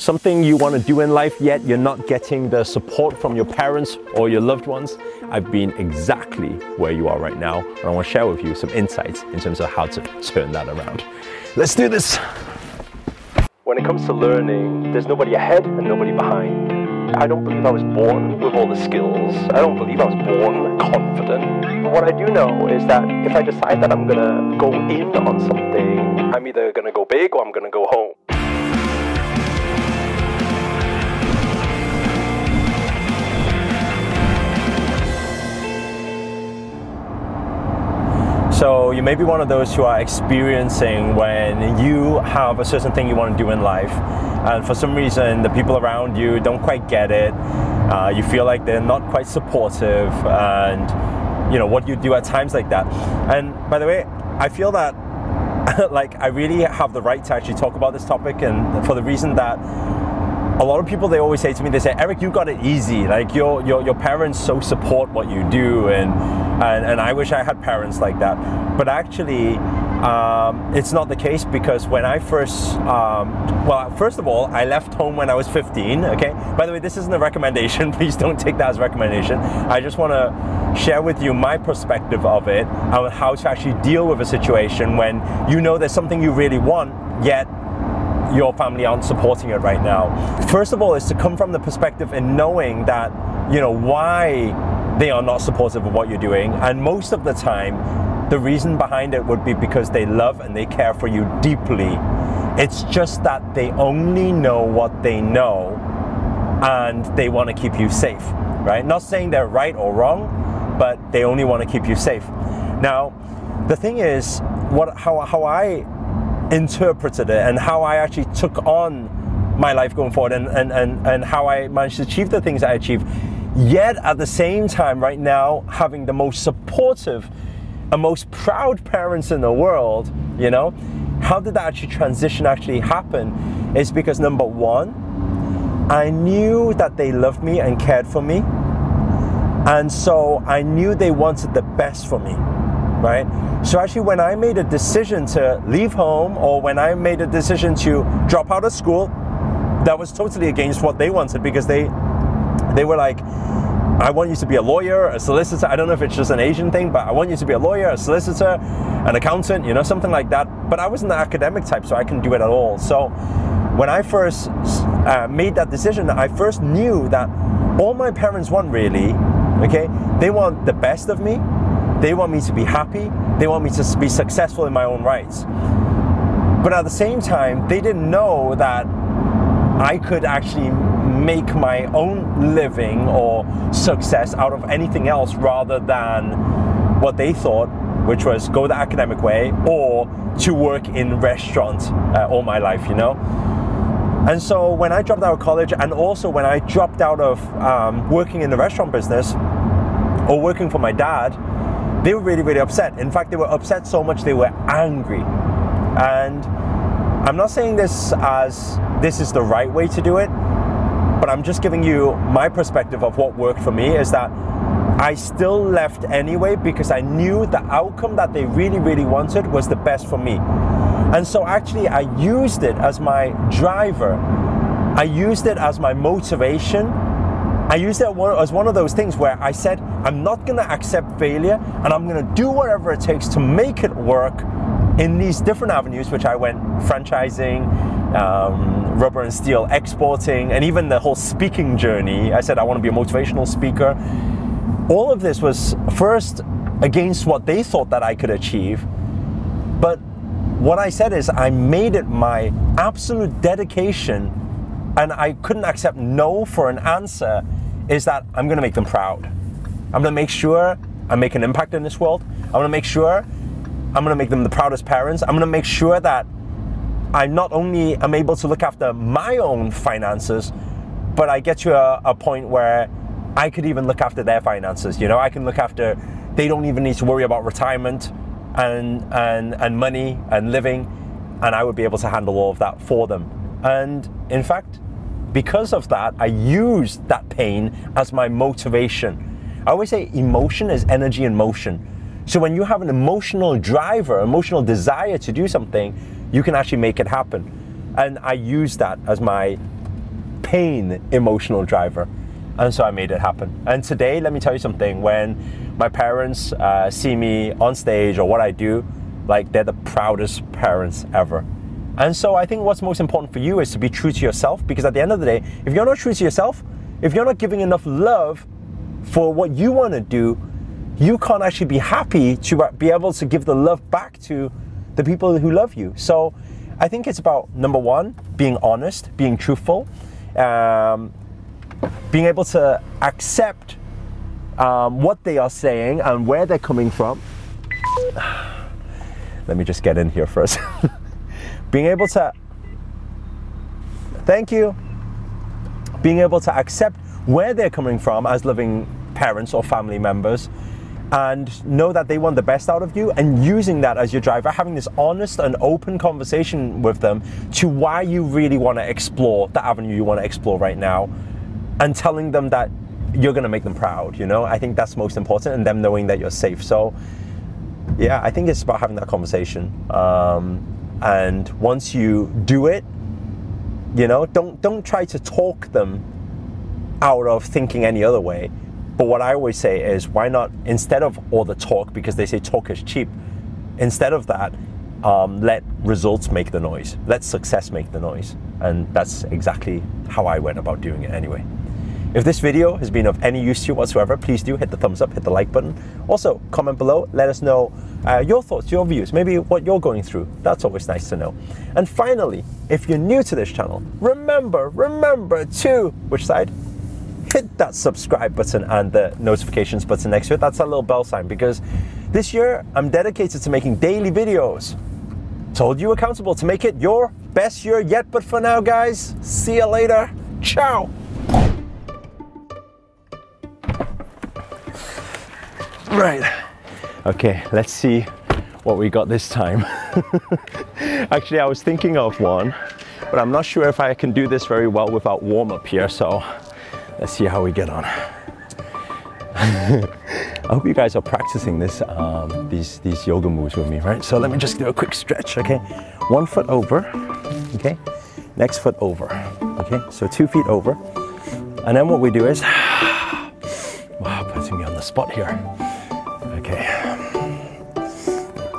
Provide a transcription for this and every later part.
something you want to do in life, yet you're not getting the support from your parents or your loved ones, I've been exactly where you are right now, and I want to share with you some insights in terms of how to turn that around. Let's do this! When it comes to learning, there's nobody ahead and nobody behind. I don't believe I was born with all the skills. I don't believe I was born confident. But what I do know is that if I decide that I'm gonna go in on something, I'm either gonna go big or I'm gonna go home. So you may be one of those who are experiencing when you have a certain thing you want to do in life, and for some reason the people around you don't quite get it. You feel like they're not quite supportive, and you know what you do at times like that. And by the way, I feel that like I really have the right to actually talk about this topic, and for the reason that a lot of people, they always say to me, they say, Eric, you got it easy. Like your parents so support what you do, and I wish I had parents like that. But actually, it's not the case, because when I first, well, first of all, I left home when I was 15, okay? By the way, this isn't a recommendation. Please don't take that as a recommendation. I just want to share with you my perspective of it, and how to actually deal with a situation when you know there's something you really want, yet your family aren't supporting it right now. First of all, is to come from the perspective in knowing that, you know, why they are not supportive of what you're doing. And most of the time, the reason behind it would be because they love and they care for you deeply. It's just that they only know what they know, and they want to keep you safe, right? Not saying they're right or wrong, but they only want to keep you safe. Now, the thing is, how I interpreted it and how I actually took on my life going forward, and how I managed to achieve the things I achieved, yet at the same time right now having the most supportive and most proud parents in the world. You know, how did that transition actually happen? Is because number one, I knew that they loved me and cared for me, and so I knew they wanted the best for me, right? So actually, when I made a decision to leave home, or when I made a decision to drop out of school, that was totally against what they wanted, because they were like, I want you to be a lawyer, a solicitor. I don't know if it's just an Asian thing, but I want you to be a lawyer, a solicitor, an accountant, you know, something like that. But I wasn't the academic type, so I couldn't do it at all. So when I first made that decision, I first knew that all my parents want really, okay, they want the best of me. They want me to be happy. They want me to be successful in my own rights. But at the same time, they didn't know that I could actually make my own living or success out of anything else rather than what they thought, which was go the academic way or to work in restaurants all my life, you know? And so when I dropped out of college, and also when I dropped out of working in the restaurant business or working for my dad, they were really, really upset. In fact, they were upset so much they were angry. And I'm not saying this as this is the right way to do it, but I'm just giving you my perspective of what worked for me, is that I still left anyway, because I knew the outcome that they really, really wanted was the best for me. And so actually I used it as my driver. I used it as my motivation. I used it as one of those things where I said, I'm not going to accept failure, and I'm going to do whatever it takes to make it work in these different avenues, which I went franchising, rubber and steel exporting, and even the whole speaking journey. I said I want to be a motivational speaker. All of this was first against what they thought that I could achieve, but what I said is I made it my absolute dedication, and I couldn't accept no for an answer, is that I'm going to make them proud. I'm going to make sure I make an impact in this world. I'm going to make sure I'm going to make them the proudest parents. I'm going to make sure that I not only am able to look after my own finances, but I get to a point where I could even look after their finances. You know, I can look after, they don't even need to worry about retirement and money and living, and I would be able to handle all of that for them. And in fact, because of that, I used that pain as my motivation. I always say emotion is energy in motion. So when you have an emotional driver, emotional desire to do something, you can actually make it happen. And I use that as my pain emotional driver. And so I made it happen. And today, let me tell you something, when my parents see me on stage or what I do, like, they're the proudest parents ever. And so I think what's most important for you is to be true to yourself, because at the end of the day, if you're not true to yourself, if you're not giving enough love for what you want to do, you can't actually be happy to be able to give the love back to the people who love you. So I think it's about, number one, being honest, being truthful, being able to accept what they are saying and where they're coming from. Let me just get in here first. Being able to, thank you, being able to accept where they're coming from as loving parents or family members, and know that they want the best out of you, and using that as your driver, having this honest and open conversation with them to why you really want to explore the avenue you want to explore right now, and telling them that you're going to make them proud, you know? I think that's most important, and them knowing that you're safe. So yeah, I think it's about having that conversation. And once you do it, you know, don't try to talk them out of thinking any other way. But what I always say is, why not, instead of all the talk, because they say talk is cheap, instead of that, let results make the noise. Let success make the noise. And that's exactly how I went about doing it anyway. If this video has been of any use to you whatsoever, please do hit the thumbs up, hit the like button. Also, comment below, let us know your thoughts, your views, maybe what you're going through. That's always nice to know. And finally, if you're new to this channel, remember to, which side? Hit that subscribe button and the notifications button next to it. That's that little bell sign, because this year I'm dedicated to making daily videos. Hold you accountable to make it your best year yet. But for now, guys, see you later. Ciao. Right. Okay, let's see what we got this time. Actually, I was thinking of one, but I'm not sure if I can do this very well without warm-up here, so let's see how we get on. I hope you guys are practicing this, these yoga moves with me, right? So let me just do a quick stretch, okay? 1 foot over, okay? Next foot over, okay? So 2 feet over. And then what we do is, wow, putting me on the spot here. Okay.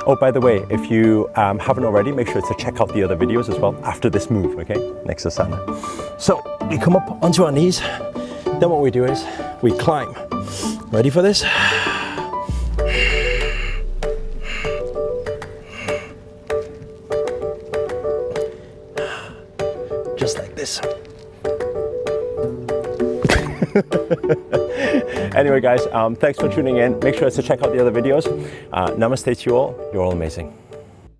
Oh, by the way, if you haven't already, make sure to check out the other videos as well after this move, okay? Next asana. So we come up onto our knees. Then what we do is we climb. Ready for this? Just like this. Anyway, guys, thanks for tuning in. Make sure to check out the other videos. Namaste to you all. You're all amazing.